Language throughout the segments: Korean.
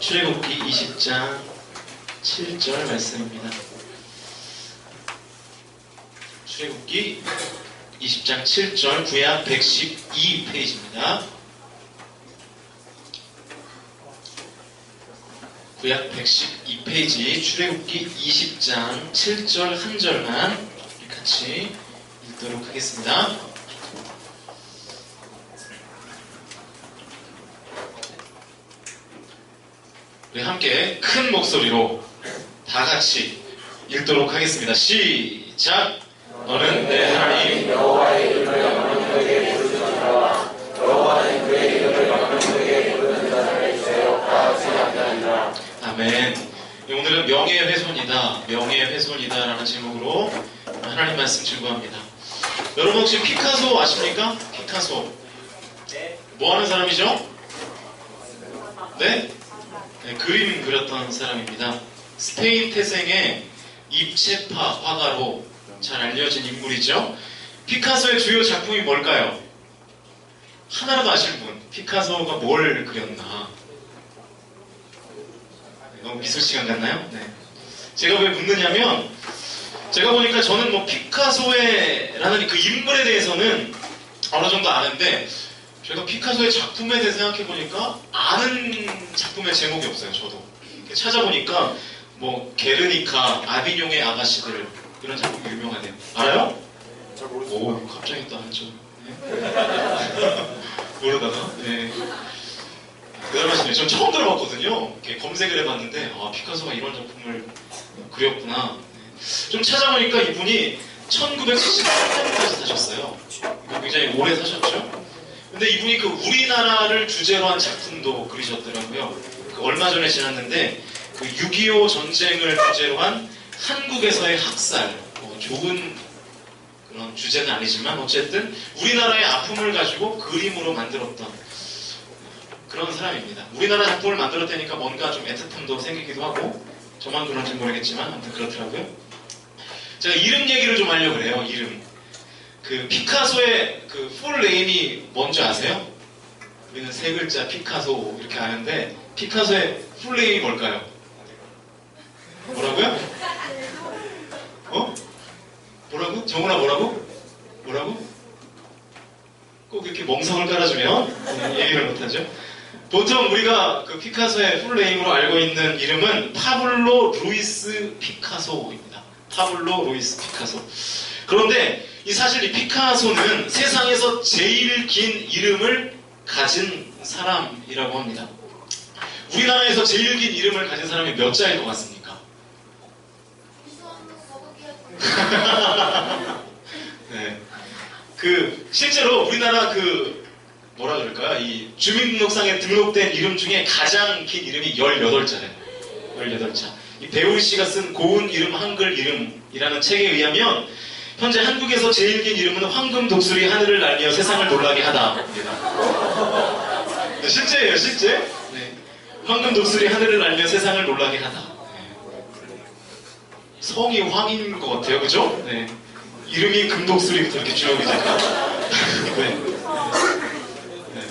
출애굽기 20장 7절 말씀입니다. 출애굽기 20장 7절 구약 112페이지입니다. 구약 112페이지 출애굽기 20장 7절 한 절만 같이 읽도록 하겠습니다. 우리 함께 큰 목소리로 다 같이 읽도록 하겠습니다. 시작! 너는 내 하나님 여호와의 이름을 영광되게 부르짖으라. 여호와는 그의 이름을 영광되게 부르는 자를 죄업하지 아니하리라. 아멘. 오늘은 명예훼손이다, 명예훼손이다 라는 제목으로 하나님 말씀 증거합니다. 여러분 혹시 피카소 아십니까? 피카소. 뭐 하는 사람이죠? 네? 네, 그림 그렸던 사람입니다. 스페인 태생의 입체파 화가로 잘 알려진 인물이죠. 피카소의 주요 작품이 뭘까요? 하나라도 아시는 분? 피카소가 뭘 그렸나? 너무 미술 시간 같나요? 네. 제가 왜 묻느냐면 제가 보니까 저는 뭐 피카소라는 그 인물에 대해서는 어느 정도 아는데 제가 피카소의 작품에 대해 생각해보니까 아는 작품의 제목이 없어요. 저도 찾아보니까 뭐 게르니카, 아비뇽의 아가씨들 이런 작품이 유명하네요. 알아요? 잘 모르겠어요. 오, 갑자기 또 알았죠. 네. 모르다가 네. 대단하시네요. 전 처음 들어봤거든요. 이렇게 검색을 해봤는데 아, 피카소가 이런 작품을 그렸구나. 네. 좀 찾아보니까 이분이 1978년까지 사셨어요. 굉장히 오래 사셨죠. 근데 이분이 그 우리나라를 주제로 한 작품도 그리셨더라고요. 그 얼마 전에 지났는데 그 6.25 전쟁을 주제로 한 한국에서의 학살, 뭐 좋은 그런 주제는 아니지만 어쨌든 우리나라의 아픔을 가지고 그림으로 만들었던 그런 사람입니다. 우리나라 작품을 만들었다니까 뭔가 좀 애틋함도 생기기도 하고 저만 그런지 모르겠지만 아무튼 그렇더라고요. 제가 이름 얘기를 좀 하려고 그래요. 이름. 그 피카소의 그 풀 네임이 뭔지 아세요? 우리는 세 글자 피카소 이렇게 아는데 피카소의 풀 네임이 뭘까요? 뭐라고요? 어? 뭐라고? 정훈아 뭐라고? 뭐라고? 꼭 이렇게 멍석을 깔아주면 얘기를 못하죠. 보통 우리가 그 피카소의 풀 네임으로 알고 있는 이름은 파블로 루이스 피카소입니다. 파블로 루이스 피카소. 그런데 사실 이 피카소는 세상에서 제일 긴 이름을 가진 사람이라고 합니다. 우리나라에서 제일 긴 이름을 가진 사람이 몇 자일 것 같습니까? 네. 그 실제로 우리나라 그 뭐라 그럴까요? 이 주민등록상에 등록된 이름 중에 가장 긴 이름이 18자래요. 18자. 이 배우리 씨가 쓴 고운 이름 한글 이름이라는 책에 의하면 현재 한국에서 제일 긴 이름은 황금 독수리 하늘을 날며 세상을 놀라게 하다입니다. 네, 실제예요, 실제. 네. 황금 독수리 하늘을 날며 세상을 놀라게 하다. 네. 성이 황인 것 같아요, 그죠? 네. 이름이 금독수리부터 이렇게 주역이 되니까. 네. 네.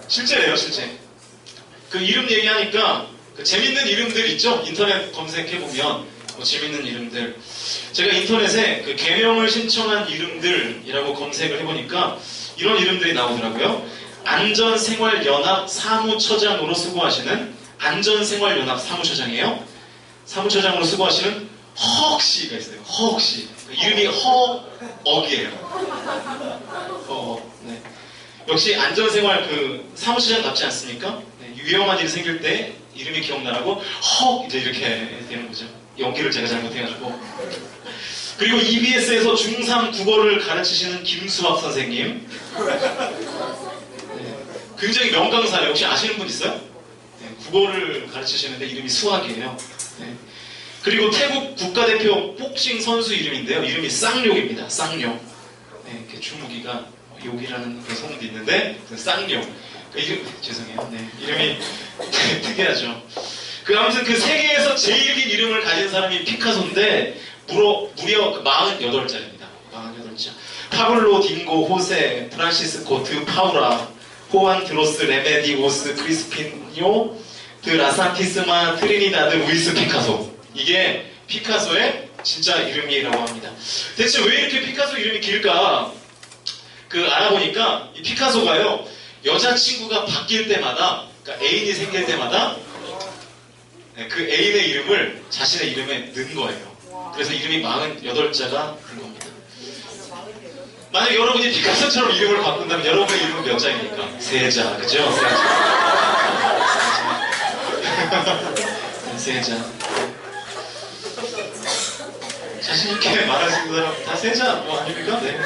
실제예요, 실제. 그 이름 얘기하니까 그 재밌는 이름들 있죠? 인터넷 검색해보면 뭐 재밌는 이름들. 제가 인터넷에 그 개명을 신청한 이름들이라고 검색을 해보니까 이런 이름들이 나오더라고요. 안전생활연합 사무처장으로 수고하시는 안전생활연합 사무처장이에요. 사무처장으로 수고하시는 허옥씨가 있어요. 허옥씨. 이름이 허억이에요. 네. 역시 안전생활 그 사무처장답지 않습니까? 네. 위험한 일이 생길 때 이름이 기억나라고 허 이제 이렇게 되는 거죠. 연기를 제가 잘못해가지고. 그리고 EBS에서 중3 국어를 가르치시는 김수학 선생님. 네. 굉장히 명강사예요. 혹시 아시는 분 있어요? 네. 국어를 가르치시는데 이름이 수학이에요. 네. 그리고 태국 국가대표 복싱 선수 이름인데요. 이름이 쌍욕입니다. 쌍욕. 네. 주무기가 욕이라는 그 소문도 있는데 쌍욕. 그 이름 죄송해요. 네. 이름이 특이하죠. 아무튼 그 세계에서 제일 긴 이름을 가진 사람이 피카소인데 무려 48자입니다. 48자. 파블로 딩고 호세 프란시스코 드 파우라 호안 드로스 레메디오스 크리스피뇨 라산티스마 트리니다드 루이스 피카소. 이게 피카소의 진짜 이름이라고 합니다. 대체 왜 이렇게 피카소 이름이 길까? 알아보니까 이 피카소가요, 여자친구가 바뀔 때마다, 그러니까 애인이 생길 때마다 그 애인의 이름을 자신의 이름에 넣은 거예요. 그래서 이름이 48자가 된 겁니다. 만약 여러분이 피카소처럼 이름을 바꾼다면 여러분의 이름은 몇 자입니까? 3자, 그죠? 3자. 자신있게 말하시는 사람 다 3자 뭐 아닙니까? 네.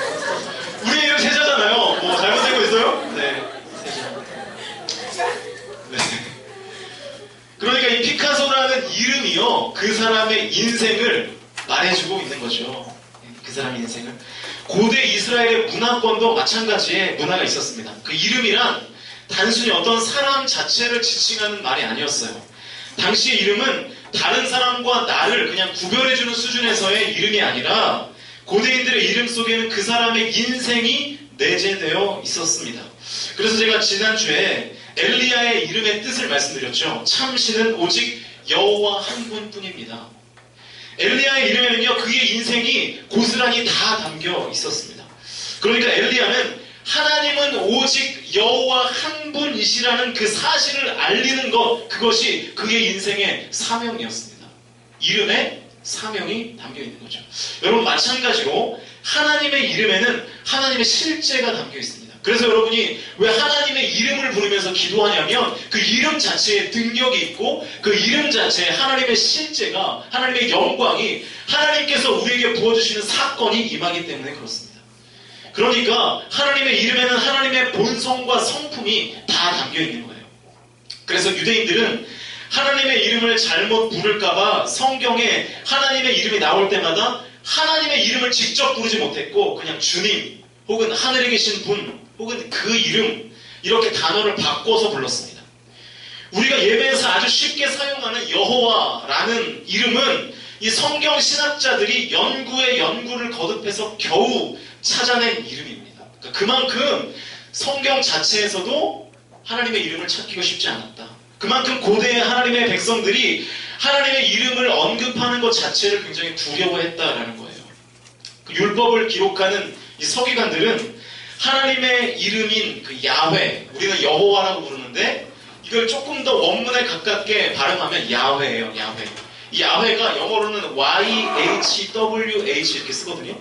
우리 이름 3자잖아요. 뭐 잘못되고 있어요? 네. 3자. 네. 그러니까 이 피카소라는 이름이요, 그 사람의 인생을 말해주고 있는 거죠. 그 사람의 인생을. 고대 이스라엘의 문화권도 마찬가지의 문화가 있었습니다. 그 이름이란 단순히 어떤 사람 자체를 지칭하는 말이 아니었어요. 당시의 이름은 다른 사람과 나를 그냥 구별해주는 수준에서의 이름이 아니라 고대인들의 이름 속에는 그 사람의 인생이 내재되어 있었습니다. 그래서 제가 지난주에 엘리야의 이름의 뜻을 말씀드렸죠. 참신은 오직 여호와 한 분뿐입니다. 엘리야의 이름에는요, 그의 인생이 고스란히 다 담겨 있었습니다. 그러니까 엘리야는 하나님은 오직 여호와 한 분이시라는 그 사실을 알리는 것, 그것이 그의 인생의 사명이었습니다. 이름에 사명이 담겨 있는 거죠. 여러분, 마찬가지로 하나님의 이름에는 하나님의 실제가 담겨 있습니다. 그래서 여러분이 왜 하나님의 이름을 부르면서 기도하냐면 그 이름 자체에 능력이 있고 그 이름 자체에 하나님의 실제가, 하나님의 영광이, 하나님께서 우리에게 부어주시는 사건이 임하기 때문에 그렇습니다. 그러니까 하나님의 이름에는 하나님의 본성과 성품이 다 담겨 있는 거예요. 그래서 유대인들은 하나님의 이름을 잘못 부를까봐 성경에 하나님의 이름이 나올 때마다 하나님의 이름을 직접 부르지 못했고 그냥 주님 혹은 하늘에 계신 분 혹은 그 이름, 이렇게 단어를 바꿔서 불렀습니다. 우리가 예배에서 아주 쉽게 사용하는 여호와라는 이름은 이 성경 신학자들이 연구에 연구를 거듭해서 겨우 찾아낸 이름입니다. 그러니까 그만큼 성경 자체에서도 하나님의 이름을 찾기가 쉽지 않았다. 그만큼 고대의 하나님의 백성들이 하나님의 이름을 언급하는 것 자체를 굉장히 두려워했다라는 거예요. 그 율법을 기록하는 이 서기관들은 하나님의 이름인 그 야훼, 우리는 여호와라고 부르는데 이걸 조금 더 원문에 가깝게 발음하면 야훼예요. 야훼. 이 야훼가 영어로는 YHWH 이렇게 쓰거든요.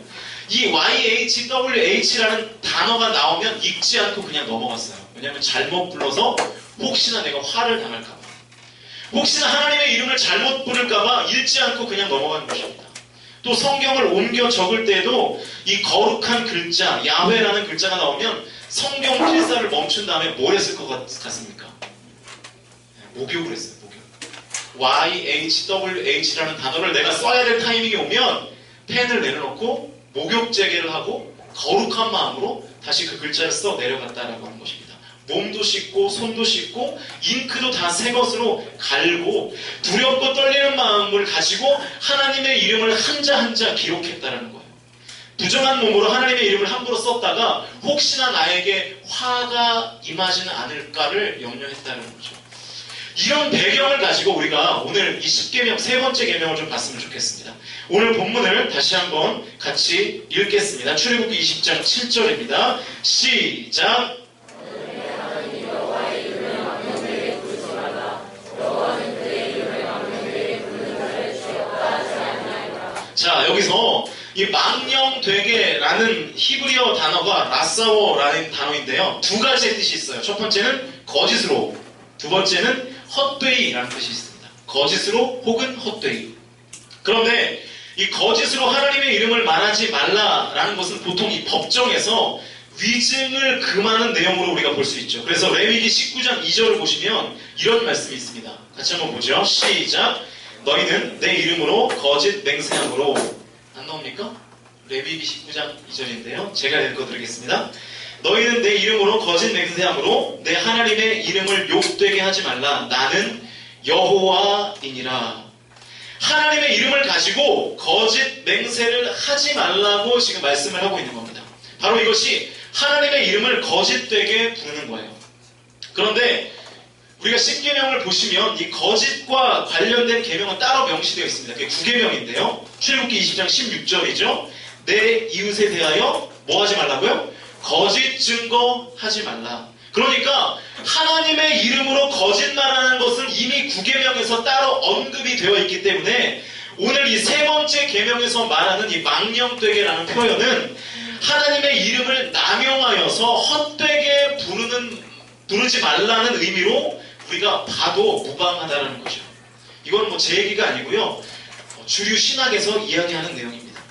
이 YHWH라는 단어가 나오면 읽지 않고 그냥 넘어갔어요. 왜냐하면 잘못 불러서 혹시나 내가 화를 당할까봐, 혹시나 하나님의 이름을 잘못 부를까봐 읽지 않고 그냥 넘어가는 것입니다. 또 성경을 옮겨 적을 때도 이 거룩한 글자, 야훼라는 글자가 나오면 성경 필사를 멈춘 다음에 뭘 했을 것 같습니까? 목욕을 했어요. 목욕. YHWH라는 단어를 내가 써야 될 타이밍이 오면 펜을 내려놓고 목욕 재개를 하고 거룩한 마음으로 다시 그 글자를 써 내려갔다라고 하는 것입니다. 몸도 씻고 손도 씻고 잉크도 다 새 것으로 갈고 두렵고 떨리는 마음을 가지고 하나님의 이름을 한자 한자 기록했다라는 거예요. 부정한 몸으로 하나님의 이름을 함부로 썼다가 혹시나 나에게 화가 임하지는 않을까를 염려했다는 거죠. 이런 배경을 가지고 우리가 오늘 이 10계명, 세 번째 계명을 좀 봤으면 좋겠습니다. 오늘 본문을 다시 한번 같이 읽겠습니다. 출애굽기 20장 7절입니다. 시작! 자, 여기서 이 망령되게라는 히브리어 단어가 라사워라는 단어인데요. 두 가지의 뜻이 있어요. 첫 번째는 거짓으로, 두 번째는 헛되이라는 뜻이 있습니다. 거짓으로 혹은 헛되이. 그런데 이 거짓으로 하나님의 이름을 말하지 말라라는 것은 보통 이 법정에서 위증을 금하는 내용으로 우리가 볼 수 있죠. 그래서 레위기 19장 2절을 보시면 이런 말씀이 있습니다. 같이 한번 보죠. 시작! 너희는 내 이름으로 거짓 맹세함으로. 안 나옵니까? 레위기 19장 2절인데요. 제가 읽어드리겠습니다. 너희는 내 이름으로 거짓 맹세함으로 내 하나님의 이름을 욕되게 하지 말라. 나는 여호와이니라. 하나님의 이름을 가지고 거짓 맹세를 하지 말라고 지금 말씀을 하고 있는 겁니다. 바로 이것이 하나님의 이름을 거짓되게 부르는 거예요. 그런데 우리가 십계명을 보시면 이 거짓과 관련된 계명은 따로 명시되어 있습니다. 그게 9계명인데요. 출애굽기 20장 16절이죠. 내 이웃에 대하여 뭐 하지 말라고요? 거짓 증거하지 말라. 그러니까 하나님의 이름으로 거짓말하는 것은 이미 9계명에서 따로 언급이 되어 있기 때문에 오늘 이 세 번째 계명에서 말하는 이 망령되게라는 표현은 하나님의 이름을 남용하여서 헛되게 부르지 말라는 의미로 우리가 봐도 무방하다는 거죠. 이건 뭐 제 얘기가 아니고요. 주류 신학에서 이야기하는 내용입니다.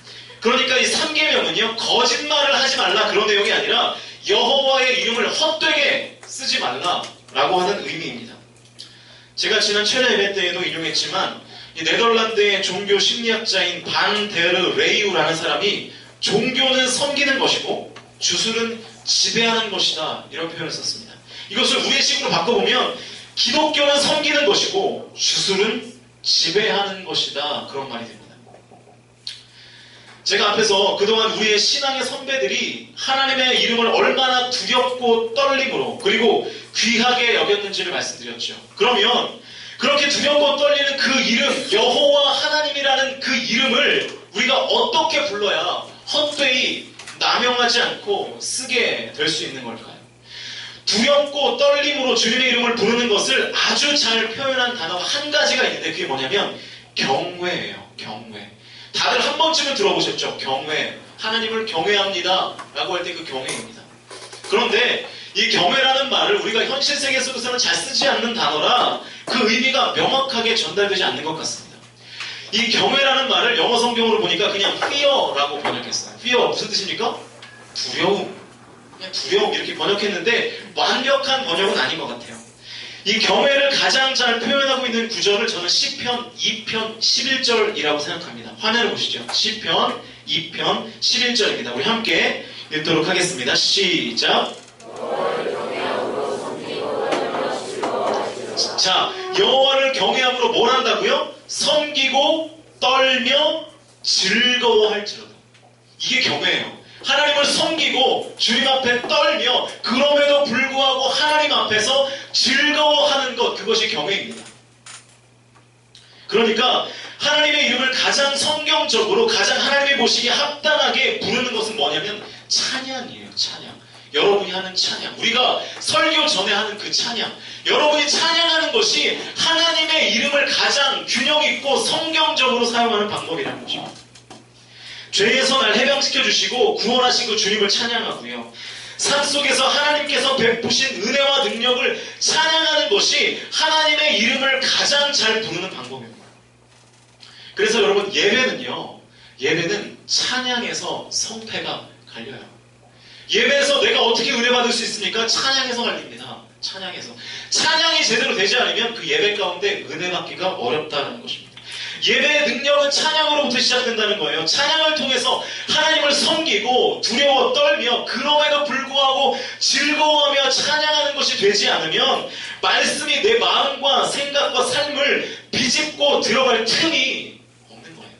그러니까 이 3계명은요. 거짓말을 하지 말라 그런 내용이 아니라 여호와의 이름을 헛되게 쓰지 말라라고 하는 의미입니다. 제가 지난 최대 예배 때에도 인용했지만 이 네덜란드의 종교 심리학자인 반 데르 레이우라는 사람이 종교는 섬기는 것이고 주술은 지배하는 것이다 이런 표현을 썼습니다. 이것을 우리의 식으로 바꿔보면 기독교는 섬기는 것이고 주술은 지배하는 것이다 그런 말이 됩니다. 제가 앞에서 그동안 우리의 신앙의 선배들이 하나님의 이름을 얼마나 두렵고 떨림으로 그리고 귀하게 여겼는지를 말씀드렸죠. 그러면 그렇게 두렵고 떨리는 그 이름, 여호와 하나님이라는 그 이름을 우리가 어떻게 불러야 헛되이 남용하지 않고 쓰게 될 수 있는 걸까요? 두렵고 떨림으로 주님의 이름을 부르는 것을 아주 잘 표현한 단어가 한 가지가 있는데 그게 뭐냐면 경외예요. 경외. 다들 한 번쯤은 들어보셨죠? 경외. 하나님을 경외합니다 라고 할 때 그 경외입니다. 그런데 이 경외라는 말을 우리가 현실 세계 속에서는 잘 쓰지 않는 단어라 그 의미가 명확하게 전달되지 않는 것 같습니다. 이 경외라는 말을 영어 성경으로 보니까 그냥 fear라고 번역했어요. fear 무슨 뜻입니까? 두려움. 그냥 두려움 이렇게 번역했는데 완벽한 번역은 아닌 것 같아요. 이 경외를 가장 잘 표현하고 있는 구절을 저는 시편 2편 11절이라고 생각합니다. 화면을 보시죠. 시편 2편 11절입니다. 우리 함께 읽도록 하겠습니다. 시작. 자, 여호와를 경외함으로 뭘 한다고요? 섬기고 떨며 즐거워할지로다. 이게 경외예요. 하나님을 섬기고 주님 앞에 떨며 그럼에도 불구하고 하나님 앞에서 즐거워하는 것, 그것이 경외입니다. 그러니까 하나님의 이름을 가장 성경적으로 가장 하나님이 보시기에 합당하게 부르는 것은 뭐냐면 찬양이에요. 찬양. 여러분이 하는 찬양, 우리가 설교 전에 하는 그 찬양, 여러분이 찬양하는 것이 하나님의 이름을 가장 균형 있고 성경적으로 사용하는 방법이라는 거죠. 죄에서 날 해방시켜 주시고 구원하신 그 주님을 찬양하고요. 삶 속에서 하나님께서 베푸신 은혜와 능력을 찬양하는 것이 하나님의 이름을 가장 잘 부르는 방법입니다. 그래서 여러분 예배는 찬양에서 성패가 갈려요. 예배에서 내가 어떻게 은혜 받을 수 있습니까? 찬양에서 갈립니다. 찬양이 제대로 되지 않으면 그 예배 가운데 은혜 받기가 어렵다는 것입니다. 예배의 능력은 찬양으로부터 시작된다는 거예요. 찬양을 통해서 하나님을 섬기고 두려워 떨며 그럼에도 불구하고 즐거워하며 찬양하는 것이 되지 않으면 말씀이 내 마음과 생각과 삶을 비집고 들어갈 틈이 없는 거예요.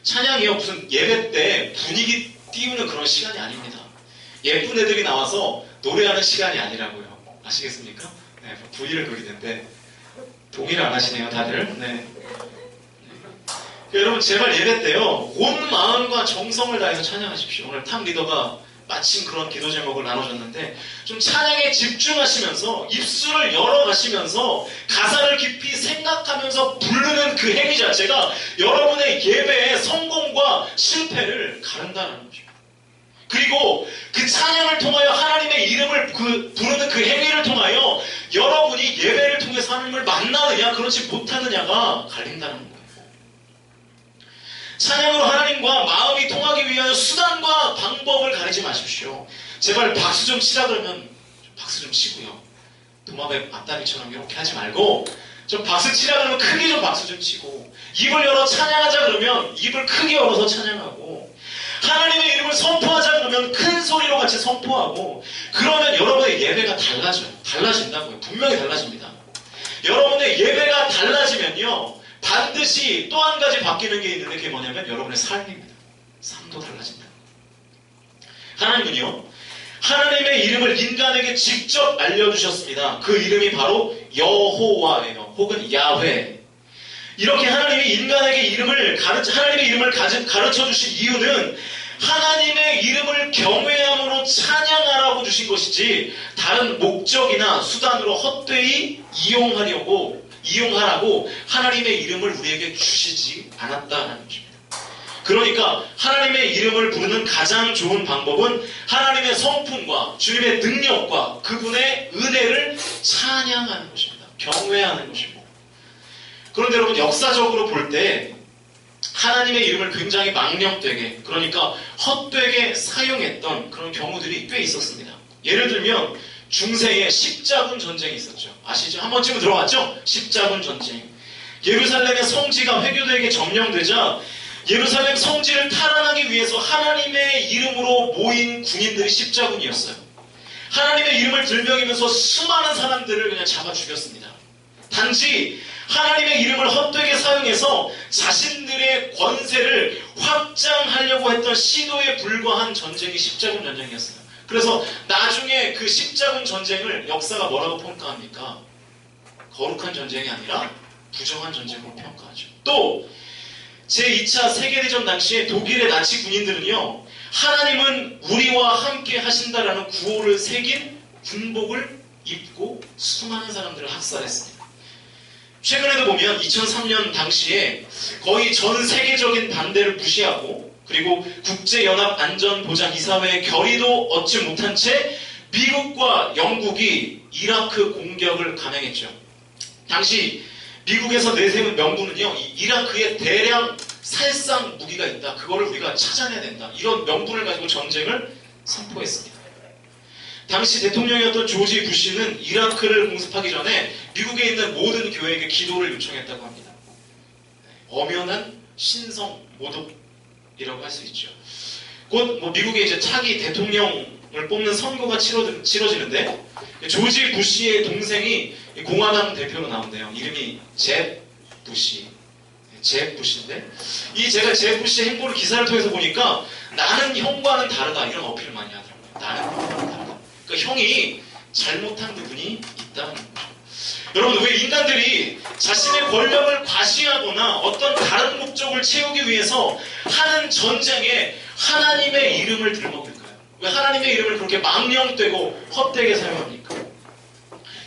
찬양이요 무슨 예배 때 분위기 띄우는 그런 시간이 아닙니다. 예쁜 애들이 나와서 노래하는 시간이 아니라고요. 아시겠습니까? 네, 부위를 노리는데 동의를 안 하시네요, 다들. 네. 여러분 제발 예배 때요 온 마음과 정성을 다해서 찬양하십시오. 오늘 탑 리더가 마침 그런 기도 제목을 나눠줬는데 좀 찬양에 집중하시면서 입술을 열어가시면서 가사를 깊이 생각하면서 부르는 그 행위 자체가 여러분의 예배의 성공과 실패를 가른다는 거죠. 그리고 그 찬양을 통하여 하나님의 이름을 부르는 그 행위를 통하여 여러분이 예배를 통해서 하나님을 만나느냐 그렇지 못하느냐가 갈린다는 거예요. 찬양으로 하나님과 마음이 통하기 위하여 수단과 방법을 가리지 마십시오. 제발 박수 좀 치라 그러면 박수 좀 치고요. 도마뱀 앞다리처럼 이렇게 하지 말고 좀 박수 치라 그러면 크게 좀 박수 좀 치고 입을 열어 찬양하자 그러면 입을 크게 열어서 찬양하고 하나님의 이름을 선포하자 그러면 큰 소리로 같이 선포하고 그러면 여러분의 예배가 달라져요. 달라진다고요. 분명히 달라집니다. 여러분의 예배가 달라지면요 반드시 또 한 가지 바뀌는 게 있는데 그게 뭐냐면 여러분의 삶입니다. 삶도 달라진다. 하나님은요 하나님의 이름을 인간에게 직접 알려주셨습니다. 그 이름이 바로 여호와예요. 혹은 야훼. 이렇게 하나님이 인간에게 하나님의 이름을 가르쳐 주신 이유는 하나님의 이름을 경외함으로 찬양하라고 주신 것이지 다른 목적이나 수단으로 헛되이 이용하라고 하나님의 이름을 우리에게 주시지 않았다는 것입니다. 그러니까 하나님의 이름을 부르는 가장 좋은 방법은 하나님의 성품과 주님의 능력과 그분의 은혜를 찬양하는 것입니다. 경외하는 것이고. 그런데 여러분, 역사적으로 볼 때 하나님의 이름을 굉장히 망령되게, 그러니까 헛되게 사용했던 그런 경우들이 꽤 있었습니다. 예를 들면 중세에 십자군 전쟁이 있었죠. 아시죠? 한 번쯤은 들어봤죠? 십자군 전쟁. 예루살렘의 성지가 회교도에게 점령되자 예루살렘 성지를 탈환하기 위해서 하나님의 이름으로 모인 군인들이 십자군이었어요. 하나님의 이름을 들먹이면서 수많은 사람들을 그냥 잡아 죽였습니다. 단지 하나님의 이름을 헛되게 사용해서 자신들의 권세를 확장하려고 했던 시도에 불과한 전쟁이 십자군 전쟁이었어요. 그래서 나중에 그 십자군 전쟁을 역사가 뭐라고 평가합니까? 거룩한 전쟁이 아니라 부정한 전쟁으로 평가하죠. 또 제2차 세계대전 당시에 독일의 나치 군인들은요, 하나님은 우리와 함께 하신다라는 구호를 새긴 군복을 입고 수많은 사람들을 학살했습니다. 최근에도 보면 2003년 당시에 거의 전 세계적인 반대를 무시하고 그리고 국제연합안전보장이사회의 결의도 얻지 못한 채 미국과 영국이 이라크 공격을 감행했죠. 당시 미국에서 내세운 명분은요, 이라크에 대량 살상 무기가 있다. 그거를 우리가 찾아내야 된다. 이런 명분을 가지고 전쟁을 선포했습니다. 당시 대통령이었던 조지 부시는 이라크를 공습하기 전에 미국에 있는 모든 교회에게 기도를 요청했다고 합니다. 엄연한 신성 모독이라고 할 수 있죠. 곧 미국에 이제 차기 대통령을 뽑는 선거가 치러지는데 조지 부시의 동생이 공화당 대표로 나온대요. 이름이 잽 부시인데 제가 잽 부시의 행보를 기사를 통해서 보니까 나는 형과는 다르다 이런 어필을 많이 하더라고요. 나는 형과는 다르다. 그러니까 형이 잘못한 부분이 있다는 거죠. 여러분, 왜 인간들이 자신의 권력을 과시하거나 어떤 다른 목적을 채우기 위해서 하는 전쟁에 하나님의 이름을 들먹일까요? 왜 하나님의 이름을 그렇게 망령되고 헛되게 사용합니까?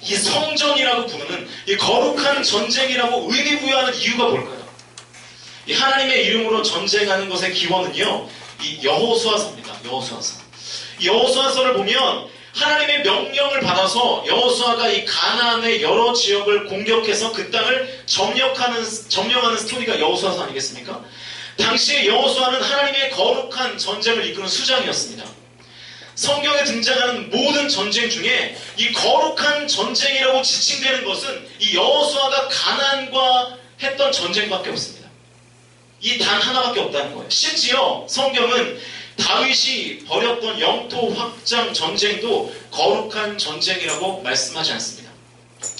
이 성전이라고 부르는 이 거룩한 전쟁이라고 의미 부여하는 이유가 뭘까요? 이 하나님의 이름으로 전쟁하는 것의 기원은요, 이 여호수아서입니다. 이 여호수아서를 보면 하나님의 명령을 받아서 여호수아가 이 가나안의 여러 지역을 공격해서 그 땅을 점령하는 스토리가 여호수아서 아니겠습니까? 당시에 여호수아는 하나님의 거룩한 전쟁을 이끄는 수장이었습니다. 성경에 등장하는 모든 전쟁 중에 이 거룩한 전쟁이라고 지칭되는 것은 이 여호수아가 가나안과 했던 전쟁밖에 없습니다. 이 단 하나밖에 없다는 거예요. 심지어 성경은 다윗이 벌였던 영토 확장 전쟁도 거룩한 전쟁이라고 말씀하지 않습니다.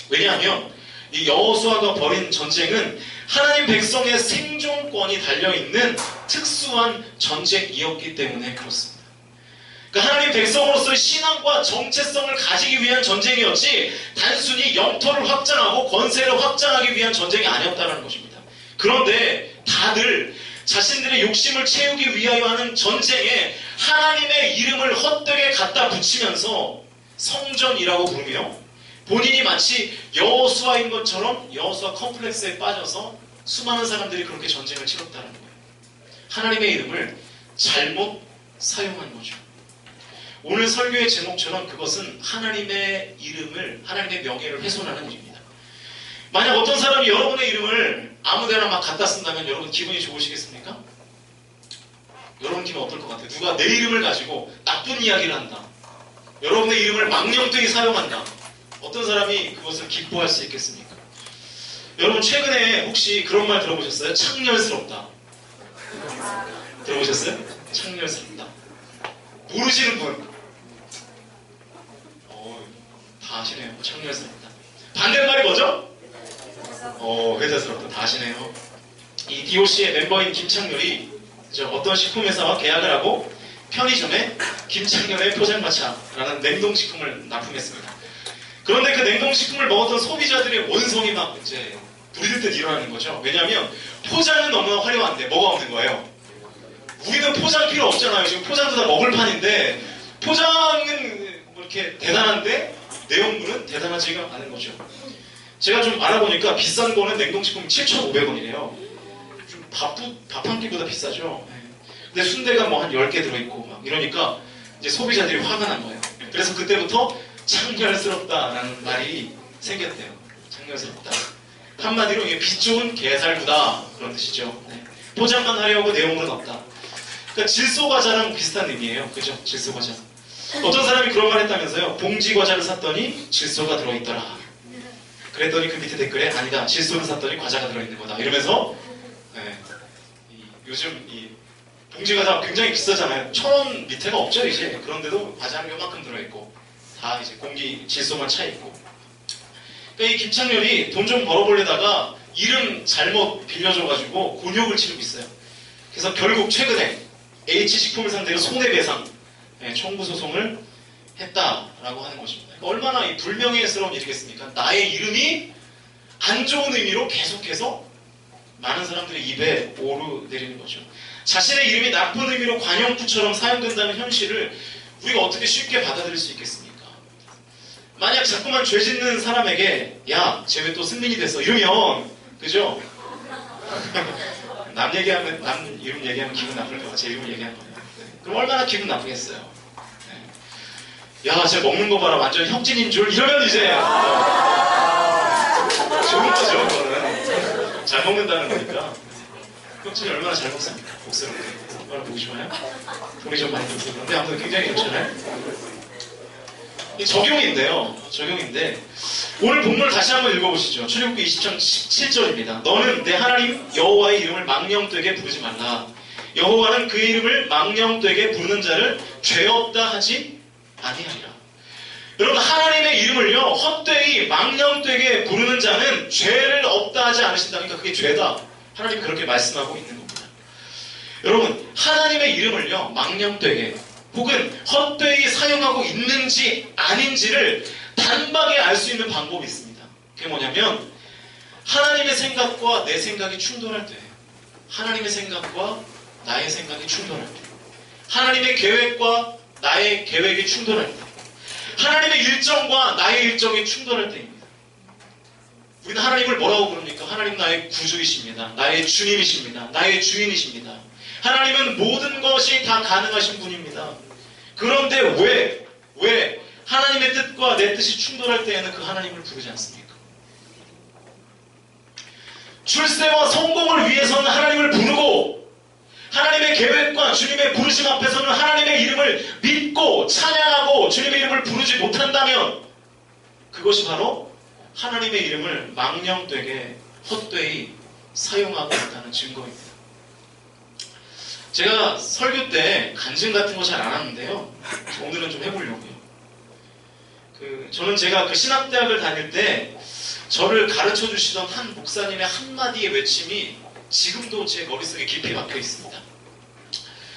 왜냐하면 이 여호수아가 벌인 전쟁은 하나님 백성의 생존권이 달려있는 특수한 전쟁이었기 때문에 그렇습니다. 그러니까 하나님 백성으로서의 신앙과 정체성을 가지기 위한 전쟁이었지 단순히 영토를 확장하고 권세를 확장하기 위한 전쟁이 아니었다는 것입니다. 그런데 다들 자신들의 욕심을 채우기 위하여 하는 전쟁에 하나님의 이름을 헛되게 갖다 붙이면서 성전이라고 부르며 본인이 마치 여호수아인 것처럼 여호수아 컴플렉스에 빠져서 수많은 사람들이 그렇게 전쟁을 치렀다는 거예요. 하나님의 이름을 잘못 사용한 거죠. 오늘 설교의 제목처럼 그것은 하나님의 이름을, 하나님의 명예를 훼손하는 일입니다. 만약 어떤 사람이 여러분의 이름을 아무데나 막 갖다 쓴다면 여러분 기분이 좋으시겠습니까? 여러분 기분 어떨 것 같아요? 누가 내 이름을 가지고 나쁜 이야기를 한다. 여러분의 이름을 망령되게 사용한다. 어떤 사람이 그것을 기뻐할 수 있겠습니까? 여러분 최근에 혹시 그런 말 들어보셨어요? 창렬스럽다. 들어보셨어요? 창렬스럽다. 모르시는 분? 다 아시네요. 창렬스럽다. 반대말이 뭐죠? 회사스럽다. 다 아시네요. 이 DOC의 멤버인 김창렬이 어떤 식품회사와 계약을 하고 편의점에 김창렬의 포장마차라는 냉동식품을 납품했습니다. 그런데 그 냉동식품을 먹었던 소비자들의 원성이 막 이제 부리듯 일어나는 거죠. 왜냐하면 포장은 너무나 화려한데 뭐가 없는 거예요? 우리는 포장 필요 없잖아요. 지금 포장도 다 먹을 판인데 포장은 뭐 이렇게 대단한데 내용물은 대단하지가 않은 거죠. 제가 좀 알아보니까 비싼 거는 냉동식품 7,500원이래요. 좀 밥 한 끼보다 비싸죠. 근데 순대가 뭐 한 10개 들어있고 막 이러니까 이제 소비자들이 화가 난 거예요. 그래서 그때부터 창렬스럽다라는 말이 생겼대요. 창렬스럽다. 한마디로 이게 빚 좋은 게살구다 그런 뜻이죠. 네. 포장만 하려고 내용물은 없다. 그러니까 질소과자랑 비슷한 의미예요. 그죠? 질소과자. 어떤 사람이 그런 말 했다면서요. 봉지과자를 샀더니 질소가 들어있더라. 그랬더니 그 밑에 댓글에 아니다. 질소를 샀더니 과자가 들어있는 거다. 이러면서 네. 요즘 이 봉지과자 굉장히 비싸잖아요. 1,000원 밑에가 없죠 이제. 그런데도 과자는 요만큼 들어있고 다 이제 공기 질소만 차있고. 그러니까 이 김창렬이 돈 좀 벌어보려다가 이름 잘못 빌려줘가지고 곤욕을 치르고 있어요. 그래서 결국 최근에 H식품을 상대로 손해배상 청구 소송을 했다라고 하는 것입니다. 그러니까 얼마나 이 불명예스러운 일이겠습니까? 나의 이름이 안 좋은 의미로 계속해서 많은 사람들의 입에 오르내리는 거죠. 자신의 이름이 나쁜 의미로 관용구처럼 사용된다는 현실을 우리가 어떻게 쉽게 받아들일 수 있겠습니까? 만약 자꾸만 죄 짓는 사람에게 야, 쟤 왜 또 승민이 됐어? 이러면 그죠? 남 이름 얘기하면 기분 나쁠까봐 제 이름을 얘기하는 거예요. 그럼 얼마나 기분 나쁘겠어요? 네. 야, 쟤 먹는 거 봐라. 완전 혁진인 줄. 이러면 이제 좋은 거죠. 그거는 잘 먹는다는 거니까. 혁진이 얼마나 잘 먹습니까? 복스럽게. 얼마나 보기 좋아요? 돈이 좀 많이 들어서 그런데 아무튼 굉장히 좋잖아요. 이 적용인데 오늘 본문을 다시 한번 읽어보시죠. 출애굽기 20장 17절입니다. 너는 내 하나님 여호와의 이름을 망령되게 부르지 말라. 여호와는 그의 이름을 망령되게 부르는 자를 죄 없다 하지 아니하리라. 여러분, 하나님의 이름을요 헛되이 망령되게 부르는 자는 죄를 없다 하지 않으신다니까 그게 죄다. 하나님이 그렇게 말씀하고 있는 겁니다. 여러분, 하나님의 이름을요 망령되게 혹은 헛되이 사용하고 있는지 아닌지를 단박에 알 수 있는 방법이 있습니다. 그게 뭐냐면 하나님의 생각과 내 생각이 충돌할 때, 하나님의 생각과 나의 생각이 충돌할 때, 하나님의 계획과 나의 계획이 충돌할 때, 하나님의 일정과 나의 일정이 충돌할 때입니다. 우리는 하나님을 뭐라고 부릅니까? 하나님 나의 구주이십니다. 나의 주님이십니다. 나의 주인이십니다. 하나님은 모든 것이 다 가능하신 분입니다. 그런데 왜 하나님의 뜻과 내 뜻이 충돌할 때에는 그 하나님을 부르지 않습니까? 출세와 성공을 위해서는 하나님을 부르고 하나님의 계획과 주님의 부르심 앞에서는 하나님의 이름을 믿고 찬양하고 주님의 이름을 부르지 못한다면 그것이 바로 하나님의 이름을 망령되게 헛되이 사용하고 있다는 증거입니다. 제가 설교 때 간증 같은 거 잘 안 하는데요. 오늘은 좀 해보려고요. 저는 제가 그 신학대학을 다닐 때 저를 가르쳐 주시던 한 목사님의 한마디의 외침이 지금도 제 머릿속에 깊이 박혀 있습니다.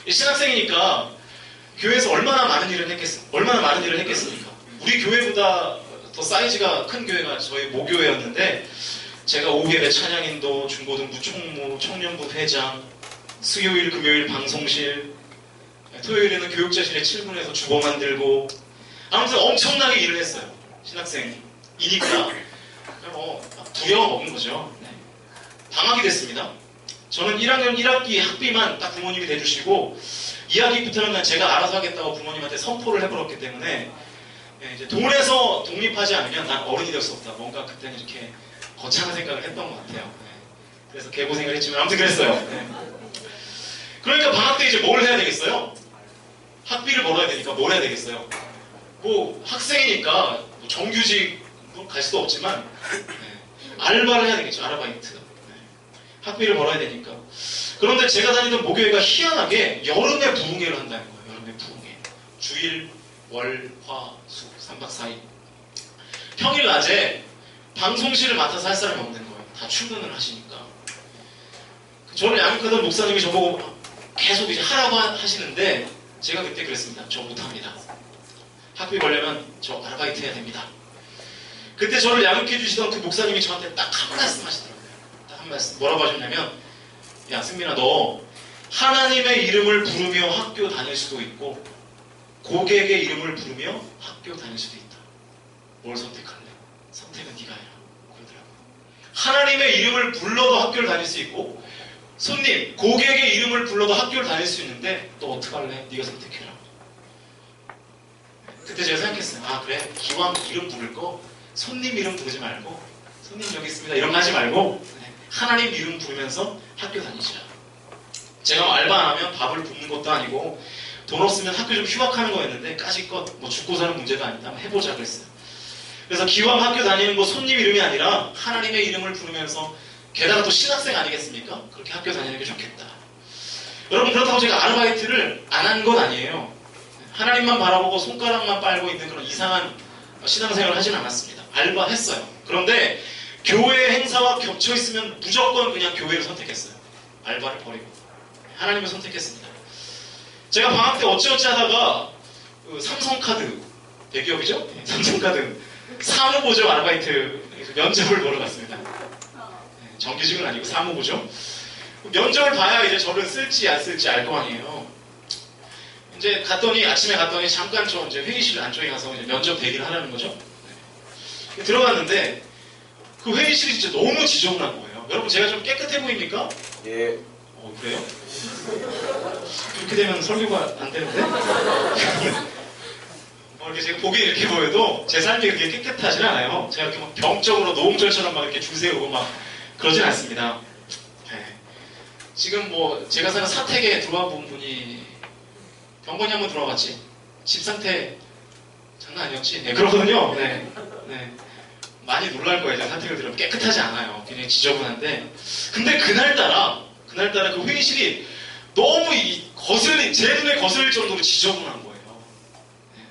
신학생이니까 교회에서 얼마나 많은 일을 했겠습니까? 우리 교회보다 더 사이즈가 큰 교회가 저희 모교회였는데 제가 오후예배 찬양인도, 중고등부 총무, 청년부 회장, 수요일, 금요일 방송실, 토요일에는 교육자실에 7분에서 주거 만들고 아무튼 엄청나게 일을 했어요. 신학생이니까 두려워 먹은 거죠. 네. 방학이 됐습니다. 저는 1학년 1학기 학비만 딱 부모님이 내주시고 2학기부터는 제가 알아서 하겠다고 부모님한테 선포를 해버렸기 때문에 이제 돈에서 독립하지 않으면 난 어른이 될 수 없다. 뭔가 그때는 이렇게 거창한 생각을 했던 것 같아요. 네. 그래서 개고생을 했지만 아무튼 그랬어요. 네. 그러니까 방학 때 이제 뭘 해야 되겠어요? 학비를 벌어야 되니까 뭘 해야 되겠어요? 뭐 학생이니까 뭐 정규직 갈 수도 없지만 알바를 해야 되겠죠. 아르바이트. 학비를 벌어야 되니까. 그런데 제가 다니던 모교회가 희한하게 여름에 부흥회를 한다는 거예요. 여름에 부흥회. 주일, 월, 화, 수 3박 4일. 평일 낮에 방송실을 맡아서 할 사람이 없는 거예요. 다 출근을 하시니까. 저를 양육하던 목사님이 저보고 계속 이제 하라고 하시는데 제가 그때 그랬습니다. 저 못합니다. 학비 벌려면 저 아르바이트 해야 됩니다. 그때 저를 양육해 주시던 그 목사님이 저한테 딱 한 말씀 하시더라고요. 딱 한 말씀. 뭐라고 하셨냐면, 야 승민아, 너 하나님의 이름을 부르며 학교 다닐 수도 있고 고객의 이름을 부르며 학교 다닐 수도 있다. 뭘 선택할래? 선택은 네가 해라. 그러더라고요. 하나님의 이름을 불러도 학교를 다닐 수 있고 손님, 고객의 이름을 불러도 학교를 다닐 수 있는데 너 어떡할래? 네가 선택해라. 그때 제가 생각했어요. 아 그래, 기왕 이름 부를 거 손님 이름 부르지 말고, 손님 여기 있습니다 이런 거 하지 말고 하나님 이름 부르면서 학교 다니자. 제가 뭐 알바 안 하면 밥을 굶는 것도 아니고 돈 없으면 학교 좀 휴학하는 거였는데 까짓것 뭐 죽고 사는 문제도 아니다. 한번 해보자 그랬어요. 그래서 기왕 학교 다니는 거 손님 이름이 아니라 하나님의 이름을 부르면서, 게다가 또 신학생 아니겠습니까? 그렇게 학교 다니는 게 좋겠다. 여러분, 그렇다고 제가 아르바이트를 안 한 건 아니에요. 하나님만 바라보고 손가락만 빨고 있는 그런 이상한 신앙생활을 하진 않았습니다. 알바했어요. 그런데 교회 행사와 겹쳐 있으면 무조건 그냥 교회를 선택했어요. 알바를 버리고 하나님을 선택했습니다. 제가 방학 때 어찌어찌 하다가 그 삼성카드, 대기업이죠? 삼성카드 사무보조 아르바이트 면접을 보러 갔습니다. 정규직은 아니고 사무보조. 면접을 봐야 이제 저를 쓸지 안 쓸지 알 거 아니에요. 이제 갔더니, 아침에 갔더니 잠깐 저 이제 회의실 안쪽에 가서 이제 면접 대기를 하라는 거죠. 들어갔는데 그 회의실이 진짜 너무 지저분한 거예요. 여러분, 제가 좀 깨끗해 보입니까? 예. 그래요? 그렇게 되면 설교가 안 되는데? 이렇게 제가 보기 이렇게 보여도 제 삶이 그렇게 깨끗하진 않아요. 제가 이렇게 막 병적으로 노홍철처럼 막 이렇게 줄 세우고 막 그러진 않습니다. 네. 지금 뭐 제가 사는 사택에 들어와 본 분이 병건이 한번 들어와 봤지? 집 상태 장난 아니었지? 네, 그러거든요. 네. 네. 많이 놀랄 거예요. 제가 사택을 들으면 깨끗하지 않아요. 굉장히 지저분한데. 근데 그날따라 그 회의실이 너무 제 눈에 거슬릴 정도로 지저분한 거예요. 네.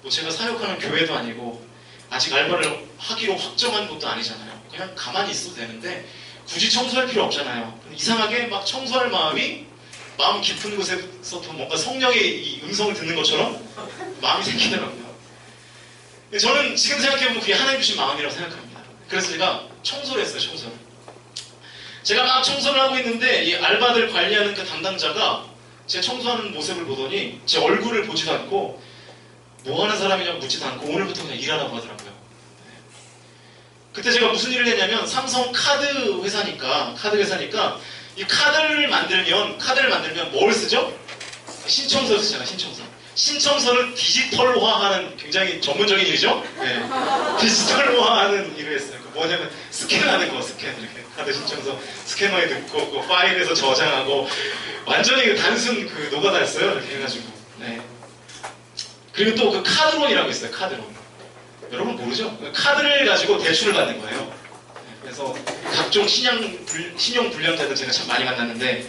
뭐 제가 사역하는 교회도 아니고 아직 알바를 하기로 확정한 것도 아니잖아요. 그냥 가만히 있어도 되는데 굳이 청소할 필요 없잖아요. 이상하게 막 청소할 마음 깊은 곳에서 뭔가 성령의 이 음성을 듣는 것처럼 마음이 생기더라고요. 저는 지금 생각해보면 그게 하나님 주신 마음이라고 생각합니다. 그래서 제가 청소를 했어요. 청소를. 제가 막 청소를 하고 있는데 이 알바들 관리하는 그 담당자가 제 청소하는 모습을 보더니 제 얼굴을 보지도 않고 뭐 하는 사람이냐고 묻지도 않고 오늘부터 그냥 일하라고 하더라고요. 그때 제가 무슨 일을 했냐면, 삼성 카드 회사니까 이 카드를 만들면 뭘 쓰죠? 신청서 쓰잖아요. 신청서를 디지털화하는 굉장히 전문적인 일이죠. 네. 디지털화하는 일을 했어요. 뭐냐면 스캔하는 거, 이렇게 카드 신청서 스캐너에 넣고 그 파일에서 저장하고 완전히 단순 그 노가다였어요. 이렇게 해가지고. 네. 그리고 또 그 카드론이라고 있어요. 카드론. 여러분 모르죠? 카드를 가지고 대출을 받는 거예요. 네. 그래서 각종 신용 불량자들 제가 참 많이 만났는데,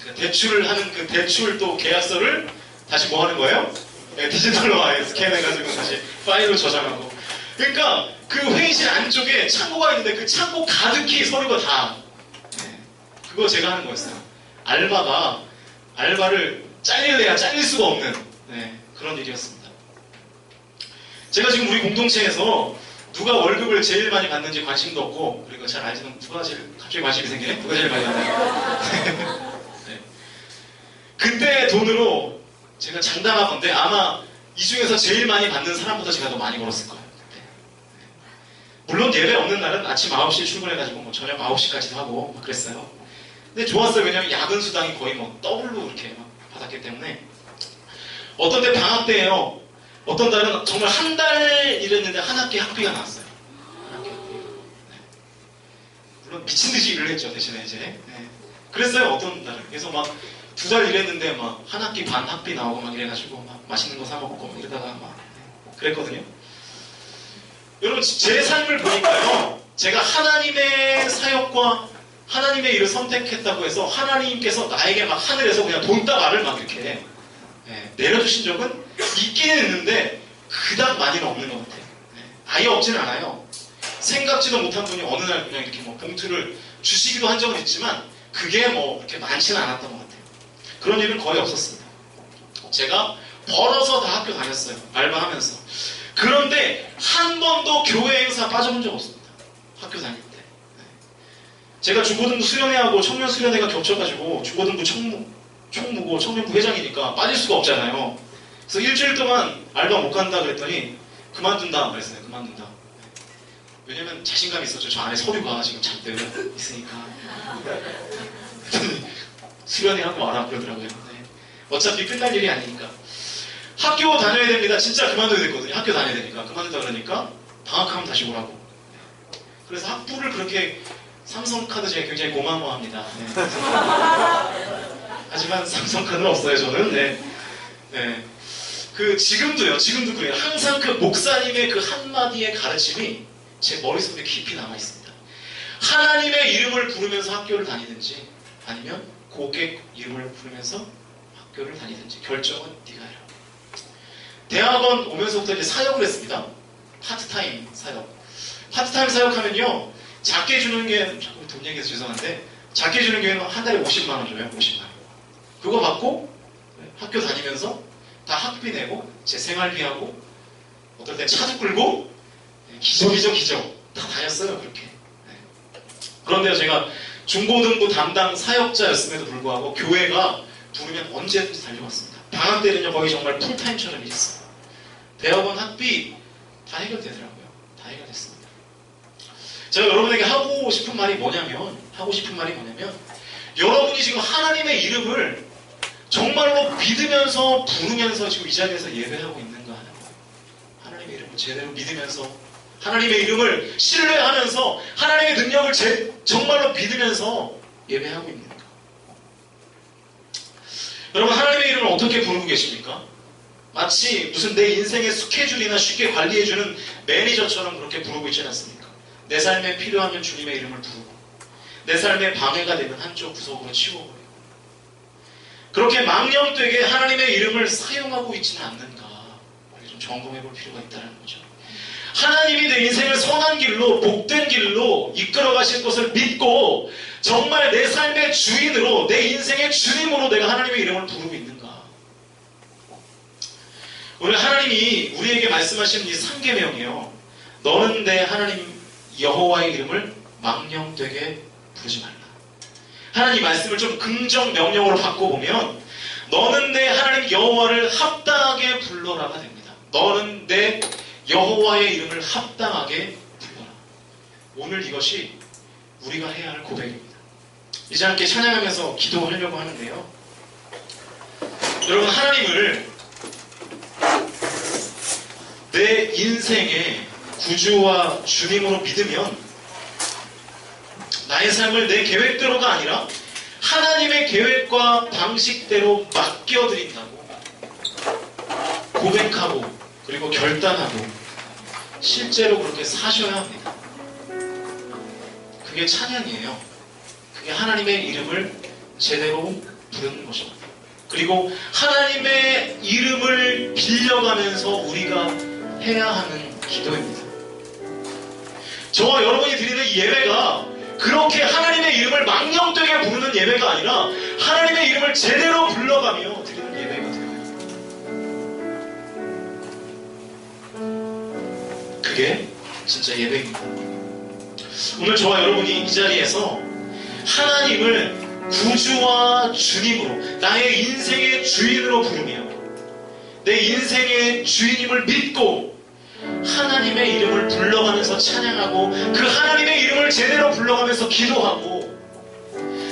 그 대출을 하는 그 대출 또 계약서를 다시 뭐 하는 거예요? 디지털로 스캔해가지고 다시 파일로 저장하고. 그러니까 그 회의실 안쪽에 창고가 있는데 그 창고 가득히 서류가 다. 그거 제가 하는 거였어요. 알바를 잘릴래야 잘릴 수가 없는 그런 일이었습니다. 제가 지금 우리 공동체에서 누가 월급을 제일 많이 받는지 관심도 없고, 그리고 잘 알지도 누가 제일 갑자기 관심이 생기네? 누가 제일 많이 받나요? 네. 그때 돈으로 제가 장담하건데 아마 이 중에서 제일 많이 받는 사람보다 제가 더 많이 벌었을 거예요. 그때. 물론 예배 없는 날은 아침 9시에 출근해가지고 뭐 저녁 9시까지도 하고 막 그랬어요. 근데 좋았어요. 왜냐면 야근 수당이 거의 뭐 더블로 이렇게 막 받았기 때문에. 어떤 때 방학 때예요. 어떤 달은 정말 한 달 일했는데 한 학기 학비가 나왔어요. 한 학기 학비가. 네. 물론 미친 듯이 일을 했죠. 대신에 이제. 네. 그랬어요. 어떤 달은. 그래서 막 2달 일했는데 막 한 학기 반 학비 나오고 막 이래가지고 막 맛있는 거 사 먹고 막 이러다가 막 그랬거든요. 여러분, 제 삶을 보니까요, 제가 하나님의 사역과 하나님의 일을 선택했다고 해서 하나님께서 나에게 막 하늘에서 그냥 돈다발을 막 이렇게 내려주신 적은 있기는 있는데 그닥 많이는 없는 것 같아요. 아예 없지는 않아요. 생각지도 못한 분이 어느 날 그냥 이렇게 뭐 봉투를 주시기도 한 적은 있지만 그게 뭐 그렇게 많지는 않았던 것 같아요. 그런 일은 거의 없었습니다. 제가 벌어서 다 학교 다녔어요. 알바하면서. 그런데 한 번도 교회 행사 빠져본 적 없습니다. 학교 다닐 때. 제가 중고등부 수련회하고 청년 수련회가 겹쳐가지고 중고등부 총무고 청년부 회장이니까 빠질 수가 없잖아요. 그래서 일주일 동안 알바 못 간다 그랬더니 그만둔다 그랬어요. 그만둔다. 왜냐면 자신감이 있었죠. 저 안에 서류가 지금 잔뜩 있으니까. 수련회 하고 와라 그러더라고요. 네. 어차피 끝날 일이 아니니까. 학교 다녀야 됩니다. 진짜 그만둬야 됐거든요. 학교 다녀야 되니까. 그만둔다 그러니까 방학하면 다시 오라고. 그래서 학부를 그렇게 삼성카드제 굉장히 고마워합니다. 네. 하지만 삼성카드는 없어요. 저는. 네. 네. 지금도 그래요. 항상 그 목사님의 그 한마디의 가르침이 제 머릿속에 깊이 남아있습니다. 하나님의 이름을 부르면서 학교를 다니든지 아니면 고객 이름을 부르면서 학교를 다니든지 결정은 네가 해라. 대학원 오면서부터 이제 사역을 했습니다. 파트타임 사역. 파트타임 사역하면요. 작게 주는 게, 자꾸 돈 얘기해서 죄송한데, 작게 주는 게 한 달에 50만 원 줘요. 50만 원. 그거 받고 학교 다니면서 다 학비 내고 제 생활비하고 어떨 땐 차도 끌고 기적 다 다녔어요. 그렇게. 네. 그런데 제가 중고등부 담당 사역자였음에도 불구하고 교회가 부르면 언제든지 달려왔습니다. 방학 때는요 거의 정말 풀타임처럼 일했어요. 대학원 학비 다 해결되더라고요. 다 해결됐습니다. 제가 여러분에게 하고 싶은 말이 뭐냐면 여러분이 지금 하나님의 이름을 정말로 믿으면서 부르면서 지금 이 자리에서 예배하고 있는가 하는 거예요. 하나님의 이름을 제대로 믿으면서 하나님의 이름을 신뢰하면서 하나님의 능력을 정말로 믿으면서 예배하고 있는가. 여러분 하나님의 이름을 어떻게 부르고 계십니까? 마치 무슨 내 인생의 스케줄이나 쉽게 관리해주는 매니저처럼 그렇게 부르고 있지 않습니까? 내 삶에 필요하면 주님의 이름을 부르고 내 삶에 방해가 되면 한쪽 구석으로 치워버리고 그렇게 망령되게 하나님의 이름을 사용하고 있지는 않는가 우리 좀 점검해 볼 필요가 있다는 거죠. 하나님이 내 인생을 선한 길로 복된 길로 이끌어 가실 것을 믿고 정말 내 삶의 주인으로 내 인생의 주님으로 내가 하나님의 이름을 부르고 있는가. 오늘 하나님이 우리에게 말씀하시는 이 3계명이에요. 너는 내 하나님 여호와의 이름을 망령되게 부르지 말라. 하나님 말씀을 좀 긍정 명령으로 바꿔보면 너는 내 하나님 여호와를 합당하게 불러라가 됩니다. 너는 내 여호와의 이름을 합당하게 불러라. 오늘 이것이 우리가 해야 할 고백입니다. 이제 함께 찬양하면서 기도하려고 하는데요. 여러분 하나님을 내 인생의 구주와 주님으로 믿으면 나의 삶을 내 계획대로가 아니라 하나님의 계획과 방식대로 맡겨드린다고 고백하고 그리고 결단하고 실제로 그렇게 사셔야 합니다. 그게 찬양이에요. 그게 하나님의 이름을 제대로 부르는 것입니다. 그리고 하나님의 이름을 빌려가면서 우리가 해야 하는 기도입니다. 저와 여러분이 드리는 이 예배가 그렇게 하나님의 이름을 망령되게 부르는 예배가 아니라 하나님의 이름을 제대로 불러가며 드리는 예배가 되어요. 그게 진짜 예배입니다. 오늘 저와 여러분이 이 자리에서 하나님을 구주와 주님으로 나의 인생의 주인으로 부르며 내 인생의 주인임을 믿고 하나님의 이름을 불러가면서 찬양하고 그 하나님의 이름을 제대로 불러가면서 기도하고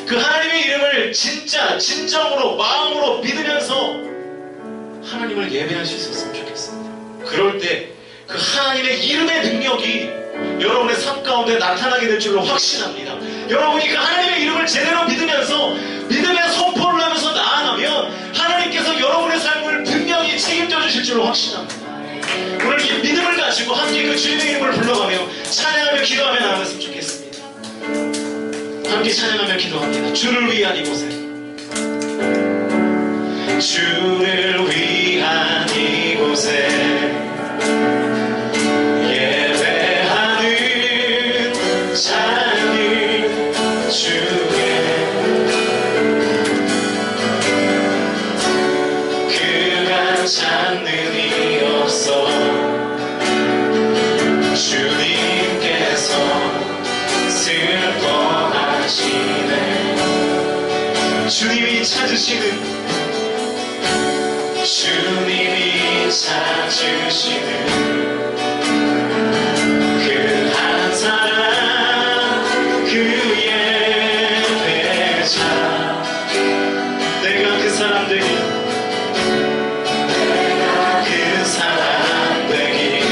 그 하나님의 이름을 진짜 진정으로 마음으로 믿으면서 하나님을 예배할 수 있었으면 좋겠습니다. 그럴 때 그 하나님의 이름의 능력이 여러분의 삶 가운데 나타나게 될 줄로 확신합니다. 여러분이 그 하나님의 이름을 제대로 믿으면서 믿음의 선포를 하면서 나아가면 하나님께서 여러분의 삶을 분명히 책임져 주실 줄로 확신합니다. 오늘 이 믿음을 가지고 함께 그 주님의 이름을 불러가며 찬양하며 기도하며 나아갔으면 좋겠습니다. 함께 찬양하며 기도합니다. 주를 위한 이곳에 주를 위한 이곳에 예배하는 찬양을 주께 그 주님이 찾으시는 주님이 찾으시는 그 한 사람 그 예배자 내가 그 사람 되기 내가 그 사람 되기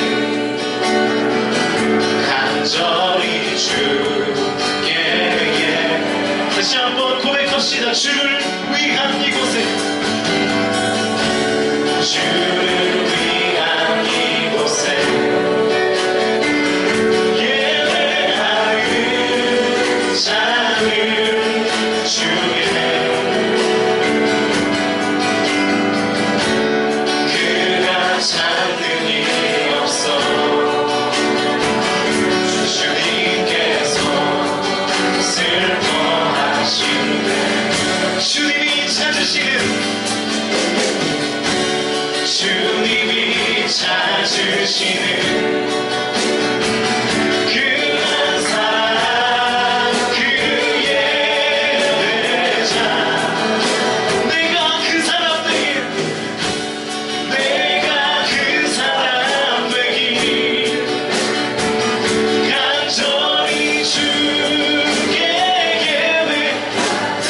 간절히 주께 다시 한번 고백합시다. 주를 위한 이곳에 주를 위한 이곳에 예배하는 자를 주게 그가 찾는 일이 없어 주님께서 슬퍼하시는데 주님이 찾으시는 주님이 찾으시는 그 한 사람 그 예배자 내가 그 사람 되길 내가 그 사람 되길 간절히 주께 예배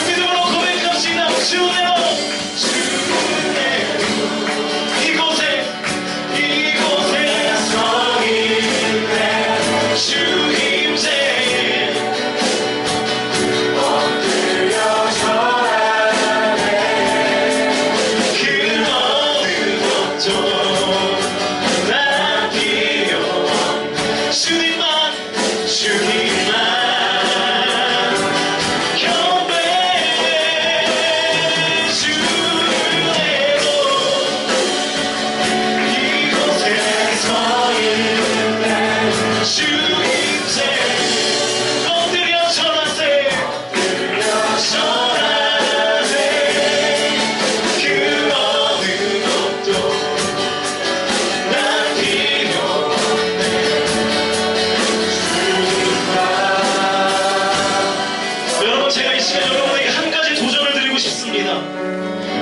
믿음으로 고백합시다. 주대로 이곳에 서 있네 주 임재에 엎드려 절하네 그 어느 것도 난 필요 주님만 경배해 주대로 이곳에 서 있네 주 임재 엎드려 절하세 그 어느 것도 난 필요 없네 여러분 제가 이 시간 여러분에게 한 가지 도전을 드리고 싶습니다.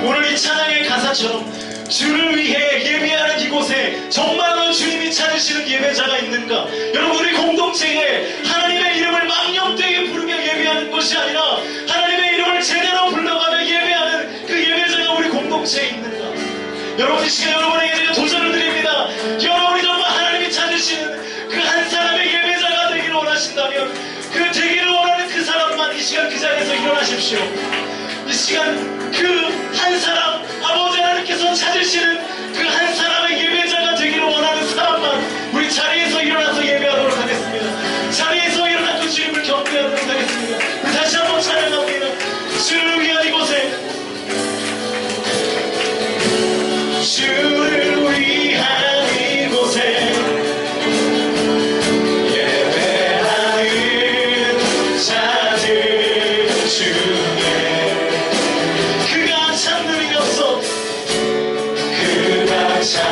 오늘 이 찬양의 가사처럼 주를 위해 예배하는 이곳에 정말로 주님이 찾으시는 예배자가 있는가? 여러분 우리 공동체에 하나님의 이름을 망령되게 부르며 예배하는 것이 아니라 하나님의 이름을 제대로 불러가며 예배하는 그 예배자가 우리 공동체에 있는가? 여러분 이 시간 여러분에게 제가 도전을 드립니다. 여러분이 정말 하나님이 찾으시는 그 한 사람의 예배자가 되기를 원하신다면 그 되기를 원하는 그 사람만 이 시간 그 자리에서 일어나십시오. 이 시간 그 한 사람 아버지 하나님께서 찾으시는 그 한 사람의 예배자가 되기를 원하는 사람만 우리 자리에서 일어나서 예배하도록 하겠습니다. 자리에서 일어나서 주님을 경배하도록 하겠습니다. 우리 다시 한번 찬양합니다. 주를 위한 이곳에 주를 위한 이곳에 예배하는 자들 중에 그가 찾는 일이 없어 그가 찾는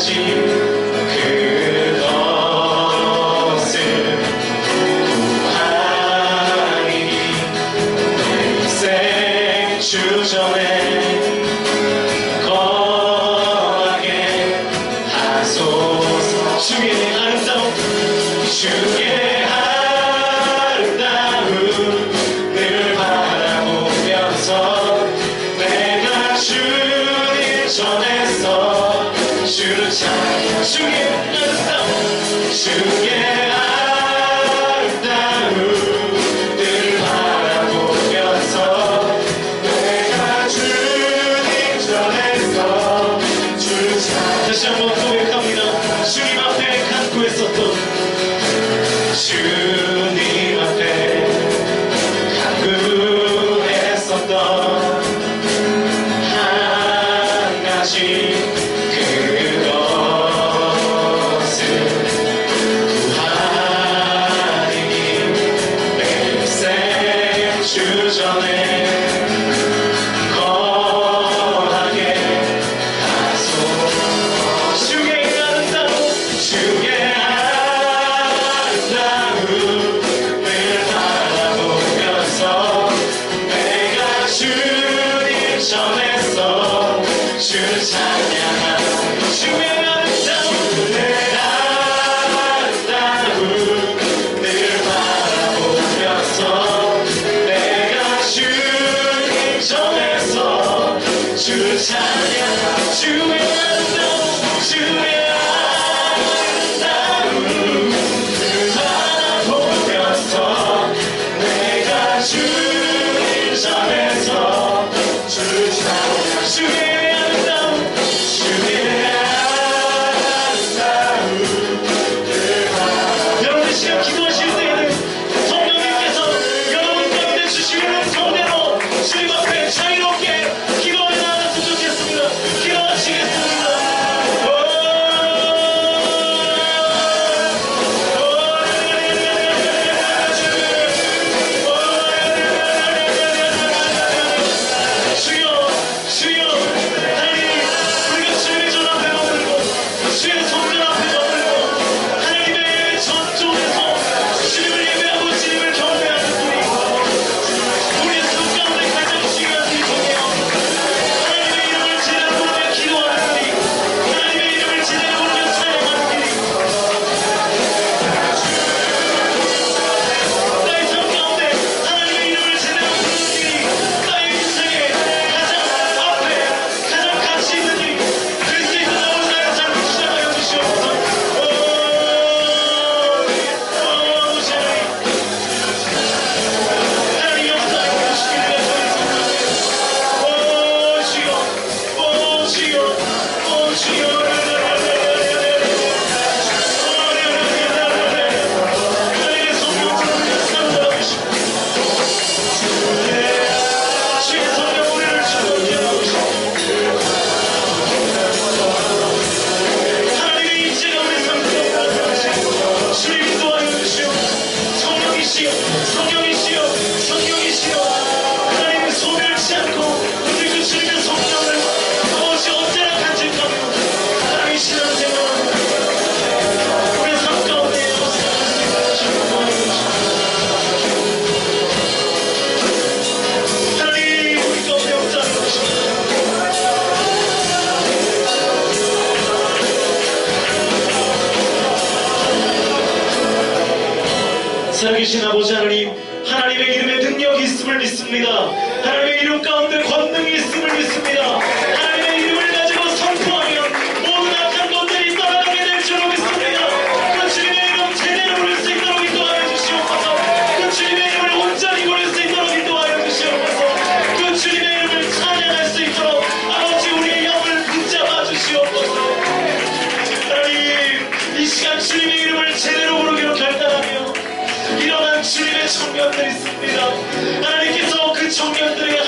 가진 그것을 구하리니 내 인생 주전에 거하게 하소서. 주의 아름다움 주의 아름다움을 바라보면서 내가 주님 전에서 주를 찬양. 주의 아름다움 주의 아름다움을 바라보면서 내가 주님 전에서 주를 찬양. 다시 한번 고백합니다. 주님 앞에 간구했었던 주님 앞에 간구했었던 한 가지 그것을 구하리니 내 인생 주전에 거하게 하소서. 주의 아름다움 주의 아름다움을 바라보면서 내가 주님 전에서 주를 찬양하는 주의 아름다움 내 아름다움을 바라보면서 내가 주님 전에서 주를 찬양하는 주의 아름다움 주의 아름다움을 바라보면서 내가 주님 전에서 주를 찬양하는 주의 아름다움 주의 아름다움을 여러분 시간 기도하실 때에는 성령님께서 여러분 가운데 주시는 성대로 주님 앞에 자유롭게 기도해 나갔으면 좋겠습니다. 기도하시겠습니다. 주여 주여 하나님 우리가 주님의 전 앞에 머물고 주의 손전 앞에 머물고 하나님의 전쪽에서 주님을 예배하고 주님을 경배하는 우리의 삶 가운데 가장 중요한 일이 중에요. 하나님의 이름을 제대로 부르며 기도하는 일이 하나님의 이름을 제대로 부르며 찬양하는 일이 나의 삶 가운데 하나님의 이름을 제대로 부르는 일이 나의 인생에 가장 앞에 가장 가치 있는 일이 될 수 있는 나올 나의 삶을 시작하여 주시옵소서. 하나님 역사하여 주시기를 주여 주여 주여 하나님의 성령으로 사랑하여 주시고 주의 성령 우리를 주도하여 주시고 하나님의 임재가 우리 삶 가운데 나타나시고 주님 인도하여 주시오. 성령이시여 성령이시여 성령이시여 하나님의 소멸치 않고 오직 그 주님의 성령을 무엇이 언제나 간직하며 하나님의 신앙생활 우리 삶 가운데 역사하실 수 있도록 인도하여 주시오. 하나님 우리 가운데 역사하여 주시오. 살아계신 아버지 하나님, 하나님의 이름에 능력이 있음을 믿습니다. 하나님의 이름 가운데 권능이 있음을 믿습니다. 하나님의 이름을 가지고 선포하면 모든 악한 것들이 떠나가게 될 줄로 믿습니다. 그 주님의 이름 제대로 부를 수 있도록 인도하여 주시옵소서. 그 주님의 이름을 온전히 부를 수 있도록 인도하여 주시옵소서. 그 주님의 이름을 찬양할 수 있도록 아버지 우리의 영을 붙잡아 주시옵소서. 하나님 이 시간 주님의 이름을 제대로 부르기로 결단하며 일어난 주님의 청년들이 있습니다. 하나님께서 그 청년들에게